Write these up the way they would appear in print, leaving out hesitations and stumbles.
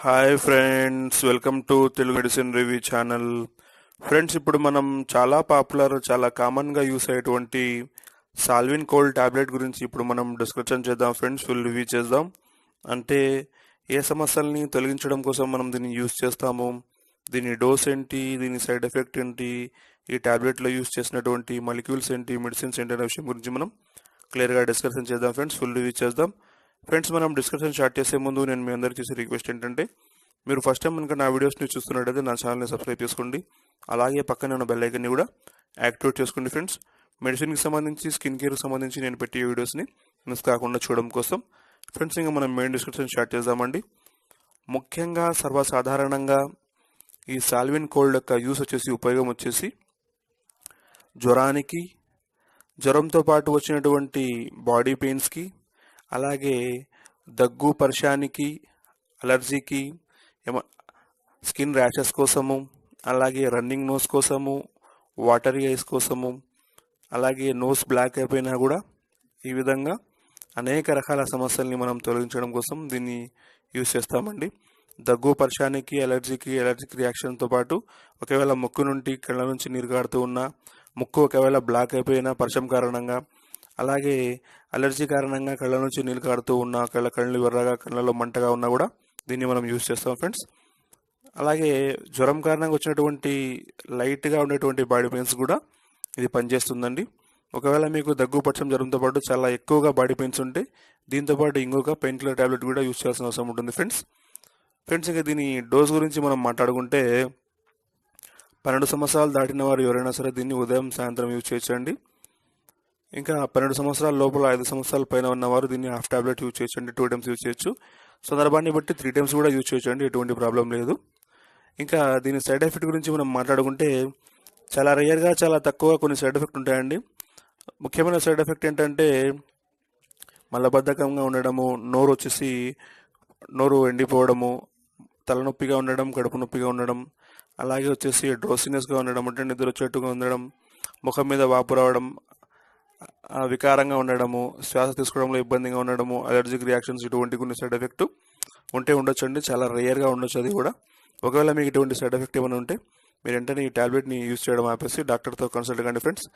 Hi friends, welcome to Telugu medicine review channel. Friends, ఇప్పుడు మనం చాలా పాపులర్, చాలా కామన్గా యూస్ అయ్యేటువంటి సాల్విన్ కోల్డ్ టాబ్లెట్ గురించి ఇప్పుడు మనం డిస్కషన్ చేద్దాం ఫ్రెండ్స్. ఫుల్ రివ్యూ చేద్దాం. అంటే ఏ సమస్యల్ని తొలగించడం కోసం మనం దీన్ని యూస్ చేస్తాము, దీని డోస్ ఏంటి, దీని సైడ్ ఎఫెక్ట్ ఏంటి, ఈ టాబ్లెట్లో యూస్ చేసినటువంటి మాలిక్యూల్స్ ఏంటి, మెడిసిన్స్ ఏంటి అనే విషయం గురించి మనం క్లియర్గా డిస్కషన్ చేద్దాం ఫ్రెండ్స్. ఫుల్ రివ్యూ చేద్దాం ఫ్రెండ్స్. మనం డిస్కషన్ స్టార్ట్ చేసే ముందు నేను మీ అందరికీ చేసే రిక్వెస్ట్ ఏంటంటే, మీరు ఫస్ట్ టైం కనుక నా వీడియోస్ని చూస్తున్నట్టయితే నా ఛానల్ని సబ్స్క్రైబ్ చేసుకోండి. అలాగే పక్కన ఉన్న బెల్ ఐకన్ని కూడా యాక్టివేట్ చేసుకోండి ఫ్రెండ్స్. మెడిసిన్కి సంబంధించి, స్కిన్ కేర్కి సంబంధించి నేను పెట్టే వీడియోస్ని మిస్ కాకుండా చూడడం కోసం. ఫ్రెండ్స్, ఇంకా మనం మెయిన్ డిస్కషన్ స్టార్ట్ చేద్దామండి. ముఖ్యంగా సర్వసాధారణంగా ఈ సాల్విన్ కోల్డ్ యొక్క యూస్ వచ్చేసి, ఉపయోగం వచ్చేసి జ్వరానికి, జ్వరంతో పాటు వచ్చినటువంటి బాడీ పెయిన్స్కి, అలాగే దగ్గు, పర్షానికి, అలర్జీకి, స్కిన్ ర్యాషెస్ కోసము, అలాగే రన్నింగ్ నోస్ కోసము, వాటరీ ఐస్ కోసము, అలాగే నోస్ బ్లాక్ అయిపోయినా కూడా ఈ విధంగా అనేక రకాల సమస్యల్ని మనం తొలగించడం కోసం దీన్ని యూజ్ చేస్తామండి. దగ్గు, పర్షానికి, అలర్జిక్ రియాక్షన్తో పాటు ఒకవేళ ముక్కు నుండి, కళ్ళ నుంచి నీరు కారుతూ ఉన్నా, ముక్కు ఒకవేళ బ్లాక్ అయిపోయినా పర్షం కారణంగా, అలాగే అలర్జీ కారణంగా కళ్ళ నుంచి నీళ్ళు కారుతూ ఉన్నా, కళ్ళు ఎర్రగా, కళ్ళలో మంటగా ఉన్నా కూడా దీన్ని మనం యూజ్ చేస్తాం ఫ్రెండ్స్. అలాగే జ్వరం కారణంగా వచ్చినటువంటి లైట్గా ఉండేటువంటి బాడీ పెయిన్స్ కూడా ఇది పనిచేస్తుందండి. ఒకవేళ మీకు దగ్గు, పక్షం, జ్వరంతో పాటు చాలా ఎక్కువగా బాడీ పెయిన్స్ ఉంటే దీంతోపాటు ఇంకొక పెయిన్ కిల్లర్ టాబ్లెట్ కూడా యూజ్ చేయాల్సిన అవసరం ఉంటుంది ఫ్రెండ్స్. ఇంకా దీని డోస్ గురించి మనం మాట్లాడుకుంటే, 12 సంవత్సరాలు దాటిన వారు ఎవరైనా సరే దీన్ని ఉదయం, సాయంత్రం యూజ్ చేయొచ్చండి. ఇంకా 12 సంవత్సరాల లోపల, 5 సంవత్సరాల పైన ఉన్నవారు దీన్ని హాఫ్ టాబ్లెట్ యూజ్ చేయొచ్చండి. 2 టైమ్స్ యూజ్ చేయొచ్చు. సందర్భాన్ని బట్టి 3 టైమ్స్ కూడా యూజ్ చేయొచ్చు అండి, ఎటువంటి ప్రాబ్లం లేదు. ఇంకా దీని సైడ్ ఎఫెక్ట్ గురించి మనం మాట్లాడుకుంటే, చాలా రేర్గా, చాలా తక్కువ కొన్ని సైడ్ ఎఫెక్ట్ ఉంటాయండి. ముఖ్యమైన సైడ్ ఎఫెక్ట్ ఏంటంటే మలబద్ధకంగా ఉండడము, నోరు ఎండిపోవడము, తలనొప్పిగా ఉండడం, కడుపు నొప్పిగా ఉండడం, అలాగే వచ్చేసి డ్రోసినెస్గా ఉండడం, అంటే నిద్ర వచ్చేట్టుగా ఉండడం, ముఖం మీద వాపు రావడం, వికారంగా ఉండడము, శ్వాస తీసుకోవడంలో ఇబ్బందిగా ఉండడము, అలర్జిక్ రియాక్షన్స్, ఇటువంటి కొన్ని సైడ్ ఎఫెక్ట్ ఉండొచ్చండి. చాలా రేర్గా ఉండొచ్చు అది కూడా. ఒకవేళ మీకు ఇటువంటి సైడ్ ఎఫెక్ట్ ఏమైనా ఉంటే మీరు వెంటనే ఈ టాబ్లెట్ని యూజ్ చేయడం ఆపేసి డాక్టర్తో కన్సల్ట్ కండి ఫ్రెండ్స్.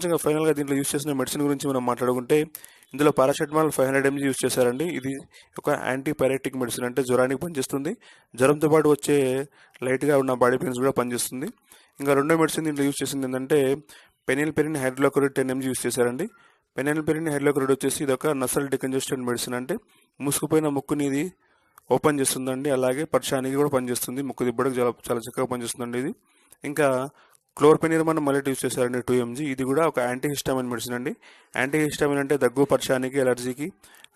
ఇంకా ఫైనల్గా దీంట్లో యూజ్ చేసిన మెడిసిన్ గురించి మనం మాట్లాడుకుంటే, ఇందులో పారాసెటమాల్ 500 mg యూజ్ చేశారండి. ఇది ఒక యాంటీపైరెటిక్ మెడిసిన్, అంటే జ్వరానికి పనిచేస్తుంది. జ్వరంతో పాటు వచ్చే లైట్గా ఉన్న బాడీ పెయిన్స్ కూడా పనిచేస్తుంది. ఇంకా రెండో మెడిసిన్ దీంట్లో యూజ్ చేసింది ఏంటంటే పెనిల్పెరిన్ హైడ్రోక్లోరైడ్ 10 mg యూజ్ చేశారండి. పెనిల్పెరిన్ హైడ్రోక్లోరైడ్ వచ్చేసి ఇది ఒక నసల్ డికంజెస్టెంట్ మెడిసిన్, అంటే మూసుకుపోయిన ముక్కుని ఇది ఓపెన్ చేస్తుందండి. అలాగే పర్షానికి కూడా పనిచేస్తుంది, ముక్కు దిబ్బడికి చాలా చక్కగా పనిచేస్తుందండి ఇది. ఇంకా క్లోర్పెనిర్మన్ మల్లెట్ యూజ్ చేశారండి 2 mg. ఇది కూడా ఒక యాంటీహిస్టామిన్ మెడిసిన్ అండి. యాంటీహిస్టామిన్ అంటే దగ్గు, పర్షానికి,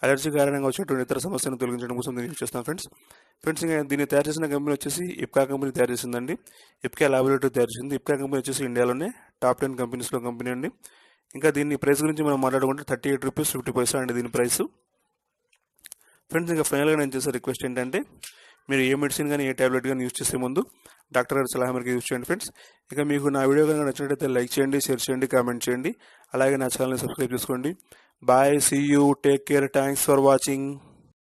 అలర్జీ కారణంగా వచ్చేటువంటి ఇతర సమస్యలను తొలగించడం కోసం దీన్ని యూజ్ చేస్తాం ఫ్రెండ్స్. ఇంకా దీన్ని తయారు చేసిన కంపెనీ వచ్చేసి ఇప్కా కంపెనీ తయారు చేసిందండి. ఇప్కా ల్యాబొరేటరీ తయారు చేసింది. ఇప్కా కంపెనీ వచ్చేసి ఇండియాలోనే టాప్ 10 కంపెనీస్లో కంపెనీ అండి. ఇంకా దీని ప్రైస్ గురించి మనం మాట్లాడుకుంటే 38 రూపీస్ 50 పైసా అండి దీని ప్రైస్ ఫ్రెండ్స్. ఇంకా ఫైనల్గా నేను చేసే రిక్వెస్ట్ ఏంటంటే, మీరు ఏ మెడిసిన్ కానీ, ఏ టాబ్లెట్ కానీ యూజ్ చేసే ముందు డాక్టర్ గారి సలహా మేరకు యూజ్ చేయండి ఫ్రెండ్స్. ఇక మీకు నా వీడియో కనుక నచ్చినట్లయితే లైక్ చేయండి, షేర్ చేయండి, కామెంట్ చేయండి. అలాగే నా ఛానల్ని సబ్స్క్రైబ్ చేసుకోండి. Bye, see you, take care, thanks for watching.